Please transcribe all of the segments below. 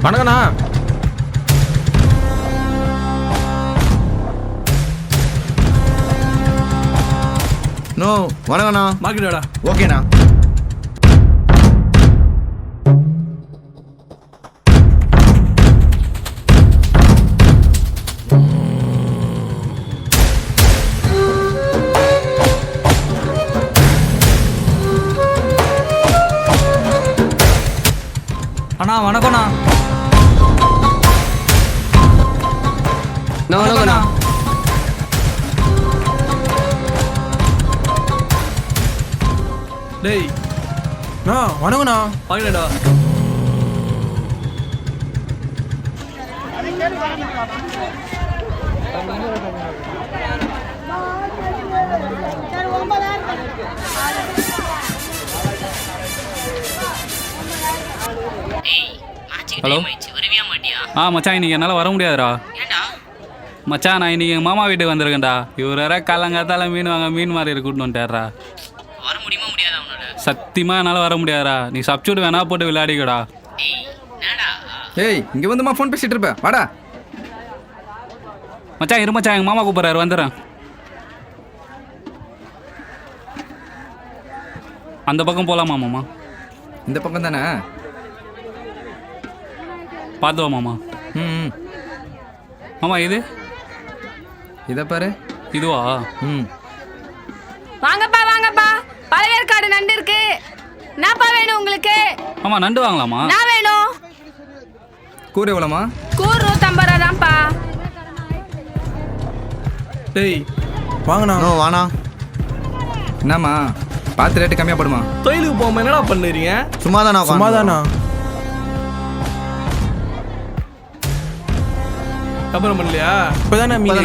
வணக்கண்ணா. நோ வணக்கண்ணா. மார்க்கெட்டாடா. ஓகேண்ணா. அண்ணா வணக்கண்ணா. வணக்கண்ணா. டேய் வணக்கண்ணா. மார்க்கெட்டாடா. ஹலோ. மச்சான் இன்னைக்கு என்னால் வர முடியாதுடா. மச்சான் நான் இன்னைக்கு எங்கள் மாமா வீட்டுக்கு வந்திருக்கேன்டா. இவர் வேற காலங்காத்தால மீன் வாங்க மீன் மாதிரி கூட்டின்னு வந்துட்டாரா. வர முடியுமா முடியாதா உன்னால? சத்தியமாக என்னால் வர முடியாதுடா. நீ சப்ஸ்டியூட் வேணா போட்டு விளையாடிக்கடா. ஏய் இங்கே வந்துமா ஃபோன் பேசிட்டு இருப்பேன் வாடா. மச்சான் இரு மச்சான், எங்கள் மாமா கூப்பிட்றாரு, வந்துடுறேன். அந்த பக்கம் போகலாமா மாமா? இந்த பக்கம் தானே? பார்த்து வா மாமா. ம் மாமா இது இதை பாரு. இதுவா? ம் வாங்கப்பா வாங்கப்பா, பழவேற்காடு நண்டு இருக்கு. என்னப்பா வேணும் உங்களுக்கு? மாமா நண்டு வாங்கலாமா? நான் வேணும். கூறு எவ்வளோமா? கூறு 150 ரூபா தான்ப்பா. டேய் வாங்கண்ணா. நோ வாண்ணா. என்னம்மா பார்த்து ரேட்டு கம்மியாக போடுமா? தொழிலுக்கு போகாம என்னடா பண்ணுறீங்க? சும்மாதானா. அப்புறம் பண்ணலையா? இப்போதானே மீன்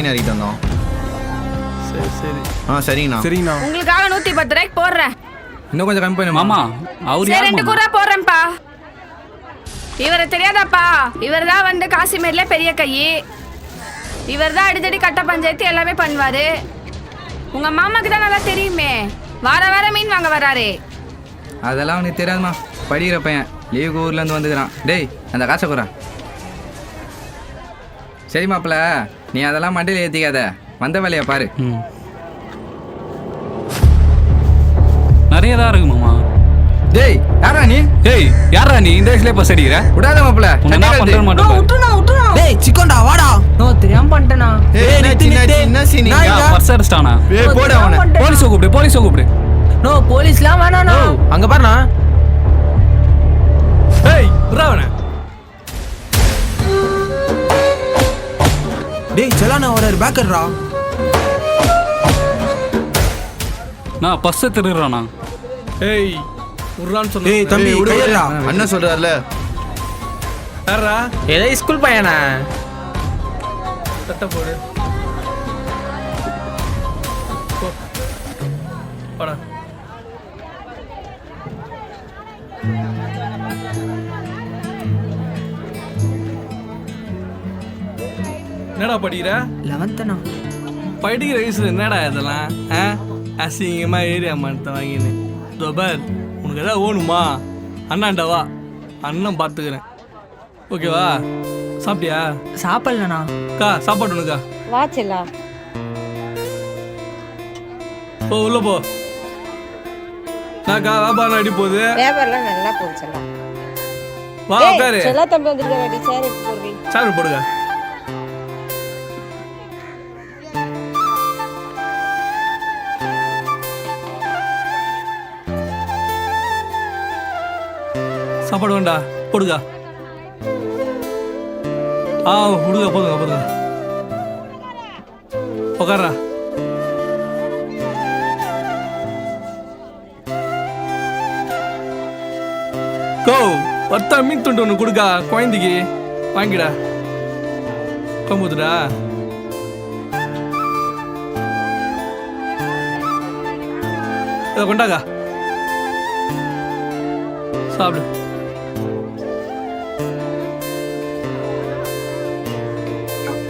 அறிக்கிட்டு வந்தோம். சரி சரி. சரிங்கண்ணா. சரிங்கண்ணா. உங்களுக்காக 110 ரூபாய்க்கு போடுறேன். இன்னும் கொஞ்சம் கம்மி பண்ணுமா? மாமா அவர் சரி, யார் 2 மாமா? கூறா போடுறேன்ப்பா. இவரை தெரியாதாப்பா? இவர் தான் வந்து காசிமேட்ல பெரிய கை. இவர் தான் அடிக்கடி கட்ட பஞ்சாயத்து எல்லாமே பண்ணுவாரு. உங்க மாமாக்கு தான் நல்லா தெரியுமே. வார மீன் வாங்க வராரு. அதெல்லாம் அவனுக்கு தெரியாதுமா. படிக்கிற பையன் லீவுக்கு ஊர்லேருந்து வந்துக்கிறான். டேய் அந்த காசை குறா. சரி மாப்பிள்ள, நீ அதெல்லாம் மண்டையில் ஏற்றிக்காத, வந்த வேலையை பாரு. ம் நிறைய தான் இருக்கு மாமா. டேய் யாரா நீ? ஏய் யாரா நீ இந்த வயசுல பஸ் அடிக்கிற? விடாத மாப்பிள்ள. என்ன பண்றேன்னு மட்டும் பாரு. டேய் சிக்கோண்டா வாடா. தெரியாம பண்ணிட்டேனா? பர்ஸ் அடிச்சிட்டானா? போட அவனை. போலீஸை கூப்பிடு. நோ போலீஸ்லாம் வேணாண்ணா. அங்க பாருண்ணா. ஏய் விட்றாவனே. டேய் செல்லானா வராரு, பேக்கர்ரா. நான் பஸ் திருடுறானா? ஏய் விட்றான்னு சொன்ன. டேய் தம்பி கையடா. அண்ணன் சொல்றாருல. யாரா? ஏதோ ஸ்கூல் பையனா? சட்டை போடு. வாடா. என்னடா படிக்கிற? 11th படிக்கிற வயசுல என்னடா இதெல்லாம்? அசிங்கமா ஏரியா மரத்தை வாங்கின்னு பார். உனக்கு எதாவது ஓணுமா? அண்ணாண்டா வா, அண்ணன் பார்த்துக்கிறேன். ஓகேவா? சாப்பிட்டியா? சாப்பிடலண்ணா. அக்கா சாப்பாடு ஒண்ணுக்கா. வா செல்லா. போ உள்ள போ. நாக்கா வியாபாரம் அடி போகுது. வியாபாரம்லாம் நல்லா போகுது செல்லா. வா உட்காரு. செல்லா தம்பி வந்துருக்காரு, சேர் எடுத்து போடுறீ. சாப்பிடு போடுங்க. சாப்பாடு வேண்டா போடுங்க. விடுங்க போதுங்க. உட்காரா. கோ ஒருத்தா மீன் துண்டு ஒன்று கொடுக்கா குழந்தைக்கு. வாங்கிடா. கம்புதுடா. இதை கொண்டாக்கா சாப்பிடு.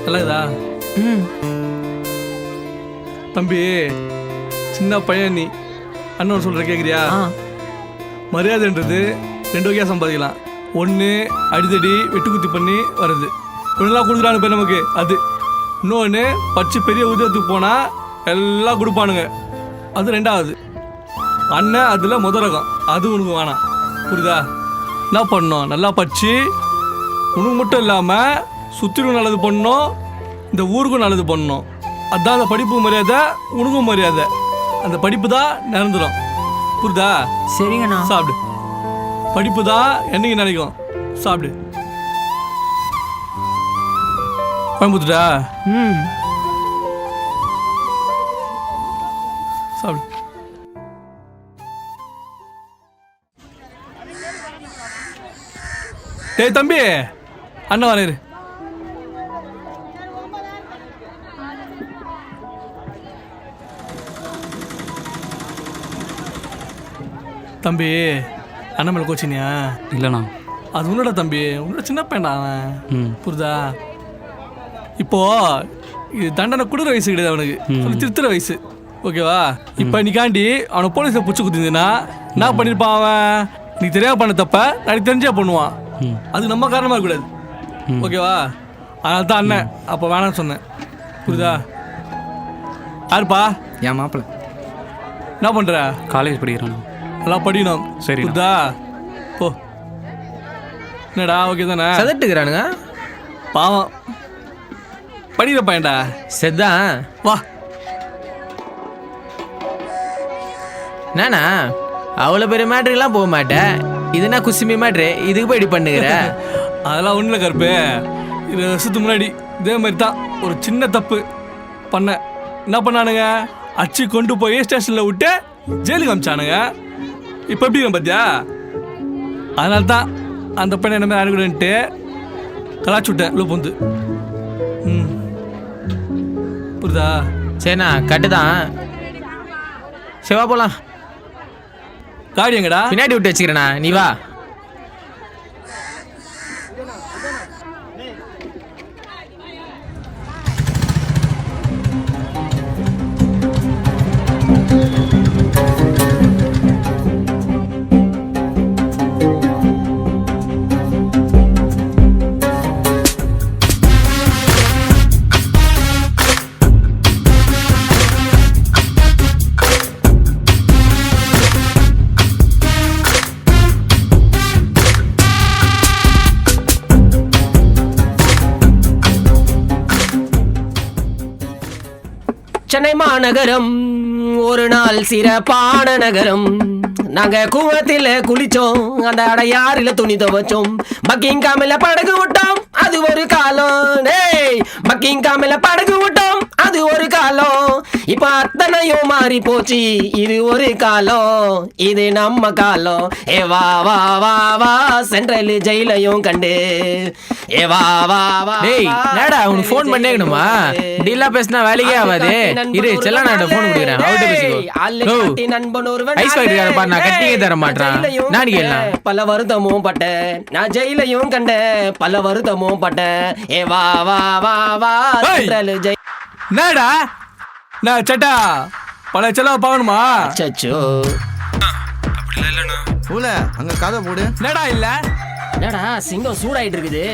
நல்லதா? தம்பி சின்ன பையன் நீ. அண்ணன் சொல்ற கேக்குறியா? மரியாதைன்றது 2 வகையா சம்பாதிக்கலாம். ஒன்று அடிதடி வெட்டுக்குத்தி பண்ணி வருது ஒன்றெல்லாம் கொடுக்குறானு பேர் நமக்கு அது. இன்னொன்று படித்து பெரிய உதவத்துக்கு போனால் எல்லாம் கொடுப்பானுங்க, அது ரெண்டாவது. அண்ணன் அதில் முத ரகம், அது உனக்கு வேணாம். புரியுதா? என்ன பண்ணணும், நல்லா படித்து உனக்கு மட்டும் இல்லாமல் சுற்றிலும் நல்லது பண்ணணும், இந்த ஊருக்கும் நல்லது பண்ணணும். அதுதான் அந்த படிப்பு மரியாதை, உனக்கும் மரியாதை. அந்த படிப்பு தான் நிரந்தரம். புரியுதா? சரிங்கண்ணா. சாப்பிடு. படிப்பு தான் என்னைக்கு நினைக்கும். சாப்பிடு. கோயம்புத்தூரா? ம். சாப்பிடு. டேய் தம்பி, அண்ணன் வரையிரு. தம்பி, அண்ணன் மேலே கோச்சினியா? இல்லைண்ணா. அது உன்னோட தம்பி, உன்னோட சின்ன பையன்டா அவன். புரியுதா? இப்போ இது தண்டனை கொடுக்குற வயசு கிடையாது அவனுக்கு, சொல்லி திருத்துற வயசு. ஓகேவா? இப்போ நீக்காண்டி அவனை போலீஸை பிடிச்சி குத்திருந்தீங்கன்னா என்ன பண்ணியிருப்பான் அவன்? நீ தெரியாம பண்ண தப்ப நாளைக்கு தெரிஞ்சா பண்ணுவான். அது நம்ம காரணமாக இருக்கக்கூடாது. ஓகேவா? அதனால தான் அண்ணன் அப்போ வேணாம்னு சொன்னேன். புரியுதா? யாருப்பா? என் மாப்பிள்ள. என்ன பண்ணுற? காலேஜ் படிக்கிறானா? நல்லா படிக்கணும். சரி. புரியுதா? போ. என்னடா ஓகே தானே? சதட்டுக்கிறானுங்க. பாவம் படிக்கிற பையன்டா. செத்தான். வா. நானா அவ்வளோ பெரிய மேட்ருக்கெல்லாம் போக மாட்டேன். இதுனா குசிமி மேட்ரு, இதுக்கு போய் இப்படி பண்ணுகிற? அதெல்லாம் ஒன்றும் இல்லை கருப்பு. 20 வருஷத்துக்கு முன்னாடி இதே மாதிரி தான் ஒரு சின்ன தப்பு பண்ணேன். என்ன பண்ணானுங்க? அச்சு கொண்டு போய் ஸ்டேஷனில் விட்டு ஜெயிலுக்கு அமிச்சானுங்க. இப்போ எப்படி பார்த்தியா? அதனால தான் அந்த பையனை என்ன மாதிரி அனுப்பிட்டு கலாச்சி விட்டேன் லோ பொந்து. புரியுதா? சரிண்ணா, கட்டுதான். சிவா போலாம். காடி எங்கடா? பின்னாடி விட்டு வச்சுக்கிறேண்ணா, நீ வா. சென்னை மாநகரம் ஒரு நாள் சிறப்பான நகரம். நாங்க கூவத்தில் குளிச்சோம், அந்த அடையாறில துணி துவச்சோம். பக்கிங்காமில படகு விட்டோம், அது ஒரு காலம். பக்கிங்காமில படகு விட்டோம், அது ஒரு காலம். இப்ப அத்தனையும் மாறி போச்சு, இது ஒரு காலம், இது நம்ம காலம். ஏ வா வா வா வா சென்ட்ரல் ஜெயிலையும் கண்டு. ஏ வா வா வா. டேய் என்னடா உனக்கு ஃபோன் பண்ணேக்கணுமா? டீலா பேசினா வேலைக்கே ஆகாது. இரு செல்ல நான் ஃபோன் கொடுக்குறேன், அவட்ட பேசிக்கோ. நண்பன் ஒருவன் ஐஸ் வைக்கிறாரு பாரு, நான் கட்டியே தர மாட்டேன். நான் கேளேன். பல வருத்தமும் பட்டேன், நான் ஜெயிலையும் கண்டேன், பல வருத்தமும் பட்டேன். ஏ வா வா வா வா சென்ட்ரல் ஜெயில். என்னடா நான் சட்டா பல செலவு பார்க்கணுமா? அச்சோ அப்படிலாம் இல்லைண்ணா. ஊல அங்கே கதை போடு. என்னடா இல்லை? என்னடா சிங்கம் சூடாயிட்டு இருக்குது.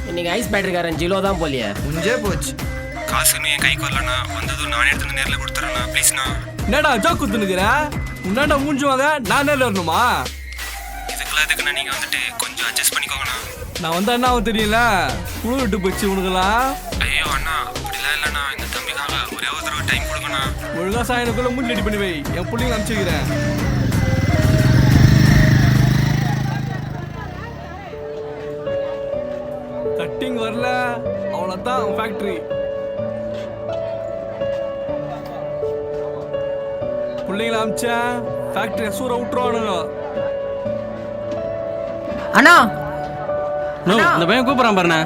இன்னைக்கு ஐஸ் பேட்டரிக்காரன் ஜிலோ தான் போலியே. முடிஞ்சே போச்சு. காசு இன்னும் என் கைக்கு வரலண்ணா. வந்ததும் நானே எடுத்து நேரில் கொடுத்துறேண்ணா, ப்ளீஸ்ண்ணா. என்னடா ஜோ குத்துனுக்குற? உன்னாண்ட மூஞ்சுவாங்க, நான் நேரில் வரணுமா? இதுக்கெல்லாம் எதுக்குண்ணா நீங்கள் வந்துட்டு கொஞ்சம் அட்ஜஸ்ட் பண்ணிக்கோங்கண்ணா. நான் வந்தா என்ன ஆகும் தெரியல, குழு விட்டு போச்சு உனக்கெல்லாம். ஐயோ அண்ணா அப்படிலாம் இல்லைண்ணா. இந்த தம்பிக்காக ஒரே ஒரு தடவை டைம் கொடுங்கண்ணா. ஒழுங்கா சாயனுக்குள்ள மூஞ்சி ரெடி பண்ணி வை, என் பிள்ளைங்க அனுப்பிச்சு வைக்கிறேன். கட்டிங் வரல அவ்வளோதான் ஃபேக்டரி. பிள்ளைங்களை அனுப்பிச்சேன், ஃபேக்டரி சூற விட்டுருவானுங்க. அண்ணா இந்த பையன் கூப்பிட்றான் பாருண்ணா.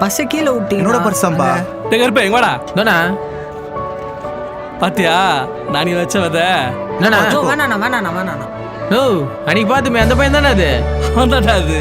பஸ்ஸை கீழே விட்டு என்னோட பர்சம்பா. டேய் கருப்பே எங்க வாடா. என்னண்ணா பாத்தியா நான் நீ வச்ச வத. என்னண்ணா வேணாண்ணா வேணாண்ணா வேணாண்ணா. ஓ அன்னைக்கு பார்த்துமே அந்த பையன் தானே அது? வந்தாடா அது.